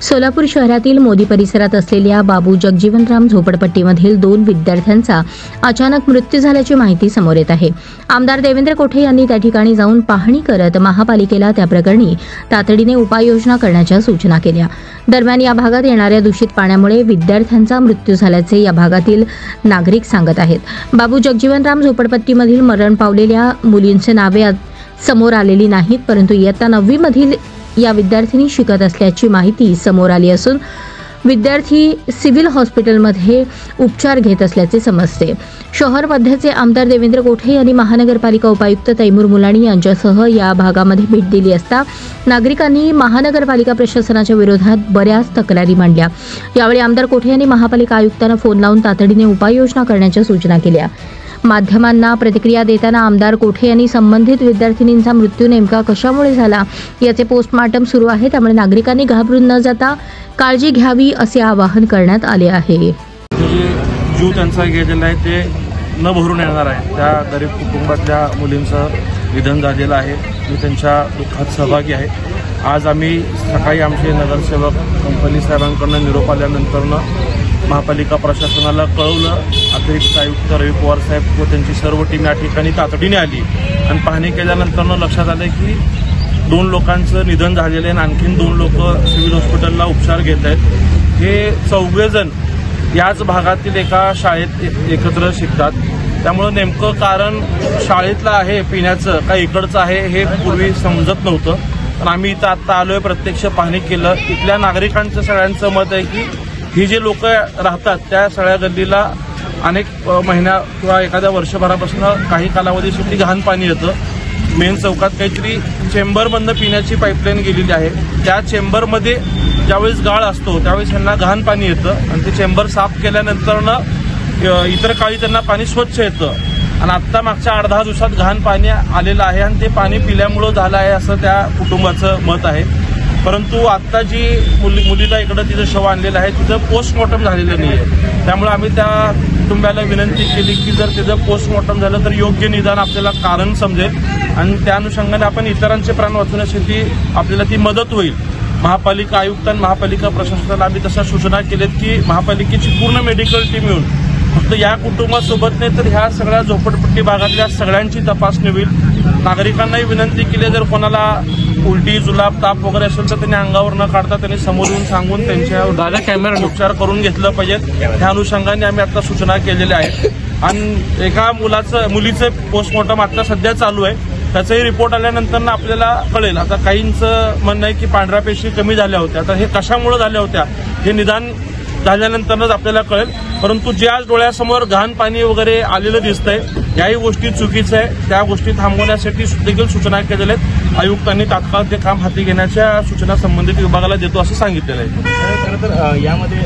सोलापूर शहरातील मोदी परिसरात असलेल्या बाबू जगजीवनराम झोपडपट्टीमधील 2 विद्यार्थ्यांचा अचानक मृत्यू झाल्याची माहिती समोर येत आहे। आमदार देवेंद्र कोठे यांनी त्या ठिकाणी जाऊन पाहणी करत महापालिकेला त्या प्रकरणी तातडीने उपाययोजना करण्याच्या सूचना केल्या। दरम्यान या भागात येणाऱ्या दूषित पाण्यामुळे विद्यार्थ्यांचा मृत्यू झाल्याचे या भागातील नागरिक सांगत आहेत। बाबू जगजीवनराम झोपडपट्टीमधील मरण पावलेल्या मुलींचे नावे समोर आलेली नाहीत, परंतु इयत्ता 9वी मधील या विद्यार्थिनी शिकत असल्याची माहिती समोर आली असून विद्यार्थी सिव्हिल हॉस्पिटलमध्ये उपचार घेत असल्याचे समजते। शहर मध्यचे आमदार देवेंद्र कोठे यांनी महानगरपालिका उपायुक्त तैमूर मुलानी यांच्यासह या भागामध्ये भेट दिली असता नागरिकांनी महानगरपालिका प्रशासनाच्या विरोधात बऱ्याच तक्रारी मांडल्या। यावेळी आमदार कोठे यांनी महापालिका आयुक्तांना फोन लावून तातडीने उपाययोजना करण्याच्या सूचना केल्या। माध्यमांना प्रतिक्रिया देताना आमदार कोठे यांनी संबंधित विद्यार्थिनींचा मृत्यू नेमका कशामुळे झाला याचे पोस्टमार्टम सुरू आहे, त्यामुळे नागरिकांनी घाबरून न जाता काळजी घ्यावी असे आवाहन करण्यात आले आहे। जीव त्यांचा गेलेला आहे ते न भरून येणार आहे। त्या गरीब कुटुंबातल्या मुलींचं निधन झालेलं आहे। मी त्यांच्या दुःखात सहभागी आहे। आज आम्ही सकाळी आमचे नगरसेवक कंपनी साहेबांकडून निरोप आल्यानंतरनं महापालिका प्रशासनाला कळवलं। अतिरिक्त आयुक्त रवी पवार साहेब व त्यांची सर्व टीम या ठिकाणी तातडीने आली आणि पाहणी केल्यानंतर लक्षात आलं की 2 लोकांचं निधन झालेलं आहे आणि आणखीन 2 लोक सिव्हिल हॉस्पिटलला उपचार घेत आहेत। हे 4 जण याच भागातील एका शाळेत एकत्र शिकतात, त्यामुळे नेमकं कारण शाळेतलं आहे पिण्याचं का इकडचं आहे हे पूर्वी समजत नव्हतं। पण आम्ही इथं आत्ता आलोय, प्रत्यक्ष पाहणी केलं। इथल्या नागरिकांचं सगळ्यांचं मत आहे की ही जे लोक राहतात त्या सगळ्या गल्लीला अनेक महिन्या किंवा एखाद्या वर्षभरापासून काही कालावधीसाठी घाण पाणी येतं। मेन चौकात काहीतरी चेंबरमधनं पिण्याची पाईपलाईन गेलेली आहे। त्या चेंबरमध्ये ज्यावेळेस गाळ असतो त्यावेळेस त्यांना घाण पाणी येतं आणि ते चेंबर साफ केल्यानंतरनं इतर काळी त्यांना पाणी स्वच्छ येतं आणि आत्ता मागच्या 8-10 दिवसात घाण पाणी आलेलं आहे आणि ते पाणी पिल्यामुळं झालं आहे असं त्या कुटुंबाचं मत आहे। परंतु आत्ता जी मुलीला इकडं तिचं शव आणलेलं आहे तिचं पोस्टमॉर्टम झालेलं नाही आहे। त्यामुळे आम्ही त्या कुटुंबाला विनंती केली की जर तिचं पोस्टमॉर्टम झालं तर योग्य निदान आपल्याला कारण समजेल आणि त्या अनुषंगाने आपण इतरांचे प्राण वाचवण्यासाठी आपल्याला ती मदत होईल। महापालिका आयुक्त आणि महापालिका प्रशासनाला आम्ही तशा सूचना केल्यात की महापालिकेची पूर्ण मेडिकल टीम येऊन फक्त या कुटुंबासोबत नाही तर ह्या सगळ्या झोपडपट्टी भागातल्या सगळ्यांची तपासणी होईल। नागरिकांनाही विनंती केली जर कोणाला उलटी जुलाब ताप वगैरे असेल तर त्यांनी अंगावर न काढता त्यांनी समोर येऊन सांगून त्यांच्या कॅमेरा उपचार करून घेतलं पाहिजेत। त्या अनुषंगाने आम्ही आता सूचना केलेल्या आहेत आणि एका मुलीचं पोस्टमॉर्टम आता सध्या चालू आहे। त्याचाही रिपोर्ट आल्यानंतर आपल्याला कळेल। आता काहींचं म्हणणं आहे की पांढऱ्या पेशी कमी झाल्या होत्या, आता हे कशामुळे झाल्या होत्या हे निदान झाल्यानंतरच आपल्याला कळेल। परंतु जे आज डोळ्यासमोर घाण पाणी वगैरे आलेलं दिसतंय याही गोष्टी चुकीचं आहे। त्या गोष्टी थांबवण्यासाठी देखील सूचना केलेल्या आहेत। आयुक्तांनी तात्काळ ते काम हाती घेण्याच्या सूचना संबंधित विभागाला देतो असं सांगितलेलं आहे। खरं तर यामध्ये